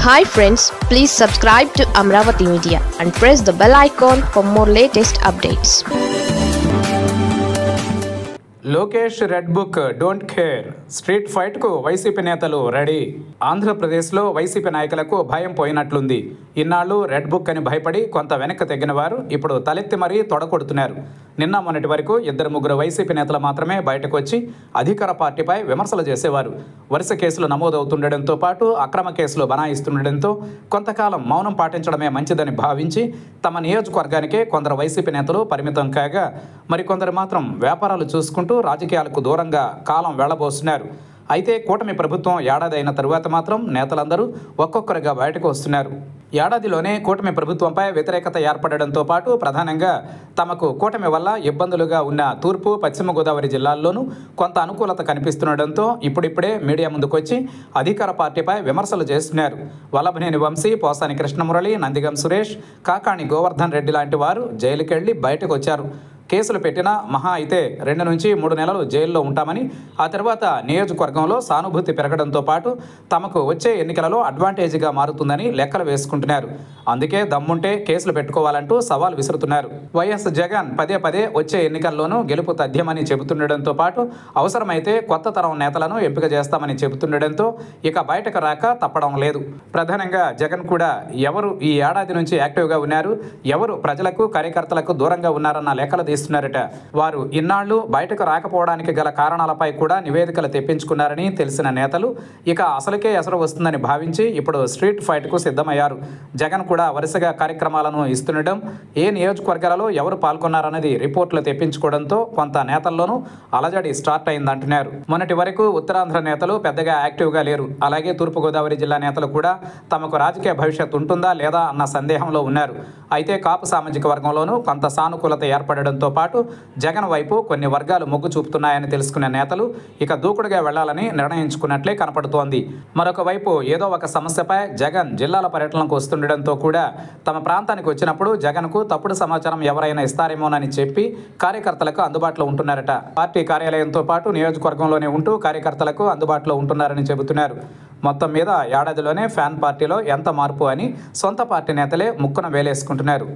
Hi friends, please subscribe to Amravati Media and press the bell icon for more latest updates. Lokesh red book don't care street fight కు YCP నేతలు ready. ఆంధ్రప్రదేశ్లో YCP నాయకులకు భయం పోయినట్లుంది. ఇన్నాళ్లు red book అని భయపడి కొంత వెనక్కి తగ్గిన వారు ఇప్పుడు తలెత్తి మరీ తొడగొడుతున్నారు. నిన్న మొన్నటి వరకు 2-3 వైసీపీ నేతలు మాత్రమే బయటకు వచ్చి అధికార పార్టీపై విమర్శలు చేసేవారు. వరుస కేసులు నమోదవుతుండటంతో పాటు అక్రమ కేసులు బనాయిస్తుండటంతో కొంతకాలం మౌనం పాటించడమే మంచిదని భావించి తమ నియోజకవర్గానికే కొందరు వైసీపీ నేతలు పరిమితం కాగా, మరికొందరు మాత్రం వ్యాపారాలు చూసుకుంటూ రాజకీయాలకు దూరంగా కాలం వెళ్లబోస్తున్నారు. అయితే కూటమి ప్రభుత్వం ఏడాది అయిన తరువాత మాత్రం నేతలందరూ ఒక్కొక్కరుగా బయటకు వస్తున్నారు. ఏడాదిలోనే కూటమి ప్రభుత్వంపై వ్యతిరేకత ఏర్పడడంతో పాటు ప్రధానంగా తమకు కూటమి వల్ల ఇబ్బందులుగా ఉన్న తూర్పు, పశ్చిమ గోదావరి జిల్లాల్లోనూ కొంత అనుకూలత కనిపిస్తుండటంతో ఇప్పుడిప్పుడే మీడియా ముందుకొచ్చి అధికార పార్టీపై విమర్శలు చేస్తున్నారు. వల్లభనేని వంశీ, పోసాని కృష్ణమురళి, నందిగం సురేష్, కాకాణి గోవర్ధన్ రెడ్డి లాంటి వారు జైలుకెళ్లి బయటకు వచ్చారు. కేసులు పెట్టినా మహా అయితే 2 నుంచి 3 నెలలు జైల్లో ఉంటామని, ఆ తర్వాత నియోజకవర్గంలో సానుభూతి పెరగడంతో పాటు తమకు వచ్చే ఎన్నికలలో అడ్వాంటేజ్గా మారుతుందని లెక్కలు వేసుకుంటున్నారు. అందుకే దమ్ముంటే కేసులు పెట్టుకోవాలంటూ సవాల్ విసురుతున్నారు. వైఎస్ జగన్ పదే వచ్చే ఎన్నికల్లోనూ గెలుపు తథ్యమని చెబుతుండటంతో పాటు అవసరమైతే కొత్త తరం నేతలను ఎంపిక చేస్తామని చెబుతుండటంతో ఇక బయటకు రాక తప్పడం లేదు. ప్రధానంగా జగన్ కూడా ఎవరు ఈ ఏడాది నుంచి యాక్టివ్గా ఉన్నారు, ఎవరు ప్రజలకు కార్యకర్తలకు దూరంగా ఉన్నారన్న లెక్కలు తీస్తున్నారట. వారు ఇన్నాళ్లు బయటకు రాకపోవడానికి గల కారణాలపై కూడా నివేదికలు తెప్పించుకున్నారని తెలిసిన నేతలు ఇక అసలుకే ఎసరు వస్తుందని భావించి ఇప్పుడు స్ట్రీట్ ఫైట్కు సిద్ధమయ్యారు. జగన్ కూడా వరుసగా కార్యక్రమాలను ఇస్తుండటం, ఏ నియోజకవర్గాలలో ఎవరు పాల్గొన్నారన్నది రిపోర్టులు తెప్పించుకోవడంతో కొంత నేతల్లోనూ అలజడి స్టార్ట్ అయిందంటున్నారు. మొన్నటి వరకు ఉత్తరాంధ్ర నేతలు పెద్దగా యాక్టివ్గా లేరు. అలాగే తూర్పుగోదావరి జిల్లా నేతలు కూడా తమకు రాజకీయ భవిష్యత్తు ఉంటుందా లేదా అన్న సందేహంలో ఉన్నారు. అయితే కాపు సామాజిక వర్గంలోనూ కొంత సానుకూలత ఏర్పడడంతో పాటు జగన్ వైపు కొన్ని వర్గాలు మొగ్గు చూపుతున్నాయని తెలుసుకున్న నేతలు ఇక దూకుడుగా వెళ్లాలని నిర్ణయించుకున్నట్లే కనపడుతోంది. మరొక వైపు ఏదో ఒక సమస్యపై జగన్ జిల్లాల పర్యటనకు వస్తుండటంతో కూడా తమ ప్రాంతానికి వచ్చినప్పుడు జగన్కు తప్పుడు సమాచారం ఎవరైనా ఇస్తారేమోనని చెప్పి కార్యకర్తలకు అందుబాటులో ఉంటున్నారట. పార్టీ కార్యాలయంతో పాటు నియోజకవర్గంలోనే ఉంటూ కార్యకర్తలకు అందుబాటులో ఉంటున్నారని చెబుతున్నారు. మొత్తం మీద ఏడాదిలోనే ఫ్యాన్ పార్టీలో ఎంత మార్పు అని సొంత పార్టీ నేతలే ముక్కున వేలేసుకుంటున్నారు.